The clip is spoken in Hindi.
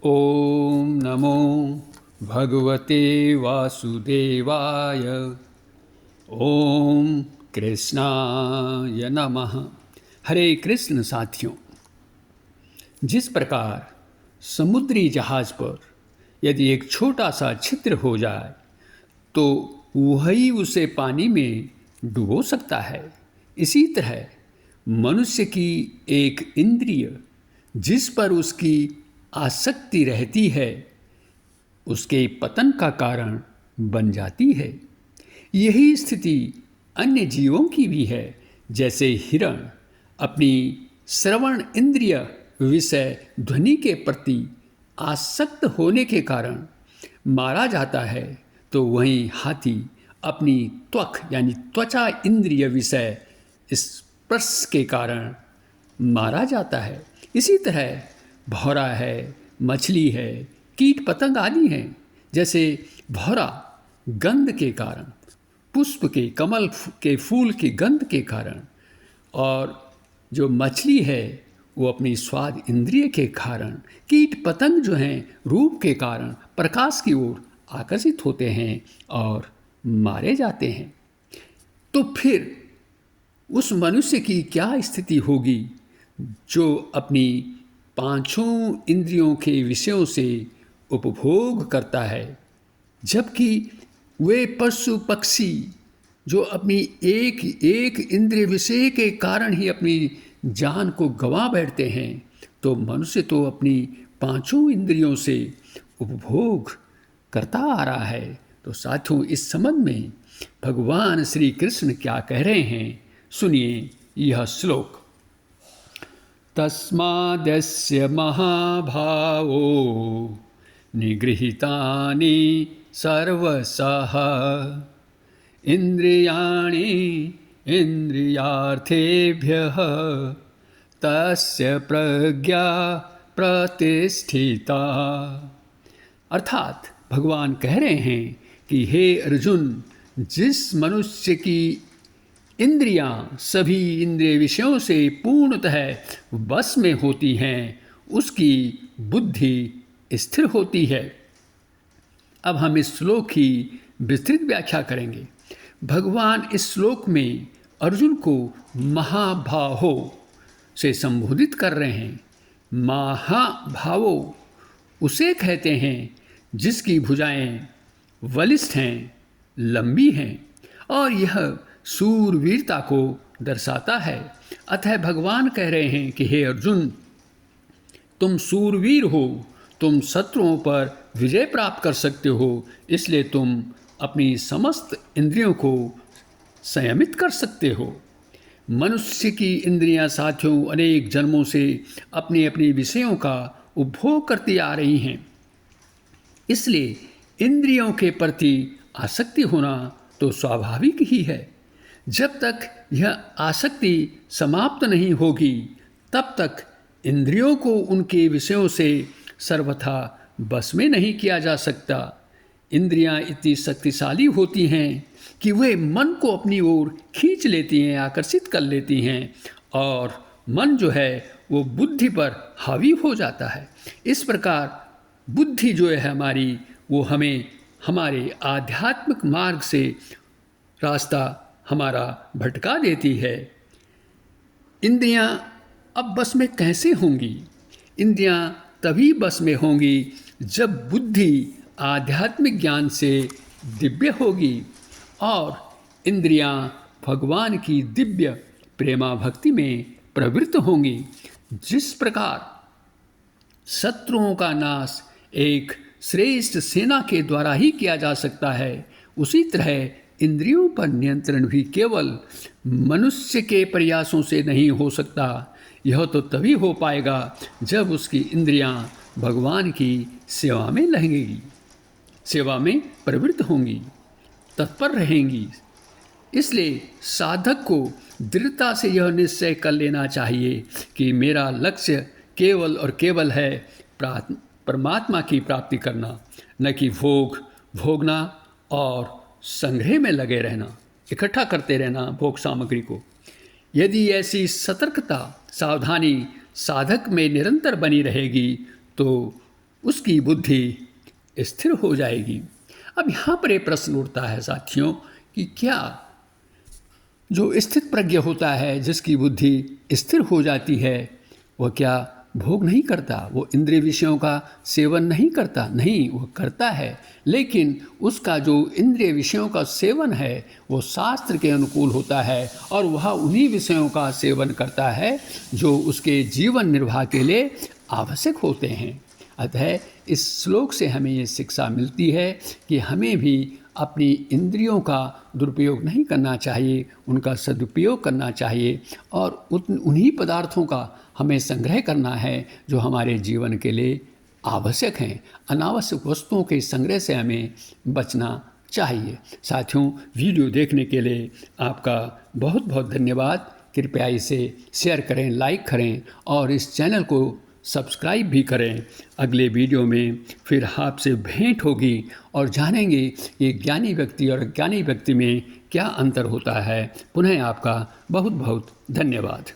ओम नमो भगवते वासुदेवाय। ओम कृष्णाय नमः। हरे कृष्ण साथियों, जिस प्रकार समुद्री जहाज पर यदि एक छोटा सा छिद्र हो जाए तो वही उसे पानी में डुबो सकता है, इसी तरह मनुष्य की एक इंद्रिय जिस पर उसकी आसक्ति रहती है उसके पतन का कारण बन जाती है। यही स्थिति अन्य जीवों की भी है। जैसे हिरण अपनी श्रवण इंद्रिय विषय ध्वनि के प्रति आसक्त होने के कारण मारा जाता है, तो वहीं हाथी अपनी त्वक यानी त्वचा इंद्रिय विषय स्पर्श के कारण मारा जाता है। इसी तरह भौरा है, मछली है, कीट पतंग आदि हैं। जैसे भौरा गंध के कारण, पुष्प के कमल के फूल की गंध के कारण, और जो मछली है वो अपनी स्वाद इंद्रिय के कारण, कीट पतंग जो हैं रूप के कारण प्रकाश की ओर आकर्षित होते हैं और मारे जाते हैं। तो फिर उस मनुष्य की क्या स्थिति होगी जो अपनी पांचों इंद्रियों के विषयों से उपभोग करता है, जबकि वे पशु पक्षी जो अपनी एक एक इंद्रिय विषय के कारण ही अपनी जान को गंवा बैठते हैं, तो मनुष्य तो अपनी पांचों इंद्रियों से उपभोग करता आ रहा है। तो साथियों, इस संबंध में भगवान श्री कृष्ण क्या कह रहे हैं, सुनिए यह श्लोक। तस्मादस्य महाभावो निगृहीतानि सर्वशः इंद्रियाणि इंद्रियार्थेभ्यः तस्य प्रज्ञा प्रतिष्ठिता। अर्थात भगवान कह रहे हैं कि हे अर्जुन, जिस मनुष्य की इंद्रियां सभी इंद्रिय विषयों से पूर्णतः वश में होती हैं, उसकी बुद्धि स्थिर होती है। अब हम इस श्लोक की विस्तृत व्याख्या करेंगे। भगवान इस श्लोक में अर्जुन को महाभाहो से संबोधित कर रहे हैं। महाभावो उसे कहते हैं जिसकी भुजाएं बलिष्ठ हैं, लंबी हैं, और यह सूरवीरता को दर्शाता है। अतः भगवान कह रहे हैं कि हे अर्जुन, तुम सूरवीर हो, तुम शत्रुओं पर विजय प्राप्त कर सकते हो, इसलिए तुम अपनी समस्त इंद्रियों को संयमित कर सकते हो। मनुष्य की इंद्रियां साथियों अनेक जन्मों से अपने अपने विषयों का उपभोग करती आ रही हैं, इसलिए इंद्रियों के प्रति आसक्ति होना तो स्वाभाविक ही है। जब तक यह आसक्ति समाप्त नहीं होगी, तब तक इंद्रियों को उनके विषयों से सर्वथा बस में नहीं किया जा सकता। इंद्रियां इतनी शक्तिशाली होती हैं कि वे मन को अपनी ओर खींच लेती हैं, आकर्षित कर लेती हैं, और मन जो है वो बुद्धि पर हावी हो जाता है। इस प्रकार बुद्धि जो है हमारी, वो हमें हमारे आध्यात्मिक मार्ग से रास्ता हमारा भटका देती है। इंद्रियां अब बस में कैसे होंगी? इंद्रियां तभी बस में होंगी जब बुद्धि आध्यात्मिक ज्ञान से दिव्य होगी और इंद्रियां भगवान की दिव्य प्रेमा भक्ति में प्रवृत्त होंगी। जिस प्रकार शत्रुओं का नाश एक श्रेष्ठ सेना के द्वारा ही किया जा सकता है, उसी तरह इंद्रियों पर नियंत्रण भी केवल मनुष्य के प्रयासों से नहीं हो सकता। यह तो तभी हो पाएगा जब उसकी इंद्रियां भगवान की सेवा में लगेंगी, सेवा में प्रवृत्त होंगी, तत्पर रहेंगी। इसलिए साधक को दृढ़ता से यह निश्चय कर लेना चाहिए कि मेरा लक्ष्य केवल और केवल है परमात्मा की प्राप्ति करना, न कि भोगना और संग्रह में लगे रहना, इकट्ठा करते रहना भोग सामग्री को। यदि ऐसी सतर्कता, सावधानी साधक में निरंतर बनी रहेगी, तो उसकी बुद्धि स्थिर हो जाएगी। अब यहाँ पर एक प्रश्न उठता है साथियों कि क्या जो स्थित प्रज्ञ होता है, जिसकी बुद्धि स्थिर हो जाती है, वह क्या भोग नहीं करता? वो इंद्रिय विषयों का सेवन नहीं करता? नहीं, वह करता है, लेकिन उसका जो इंद्रिय विषयों का सेवन है वो शास्त्र के अनुकूल होता है और वह उन्हीं विषयों का सेवन करता है जो उसके जीवन निर्वाह के लिए आवश्यक होते हैं। अतः इस श्लोक से हमें ये शिक्षा मिलती है कि हमें भी अपनी इंद्रियों का दुरुपयोग नहीं करना चाहिए, उनका सदुपयोग करना चाहिए और उन्हीं पदार्थों का हमें संग्रह करना है जो हमारे जीवन के लिए आवश्यक हैं। अनावश्यक वस्तुओं के संग्रह से हमें बचना चाहिए। साथियों, वीडियो देखने के लिए आपका बहुत बहुत धन्यवाद। कृपया इसे शेयर करें, लाइक करें और इस चैनल को सब्सक्राइब भी करें। अगले वीडियो में फिर आपसे भेंट होगी और जानेंगे कि ज्ञानी व्यक्ति और अज्ञानी व्यक्ति में क्या अंतर होता है। पुनः आपका बहुत बहुत धन्यवाद।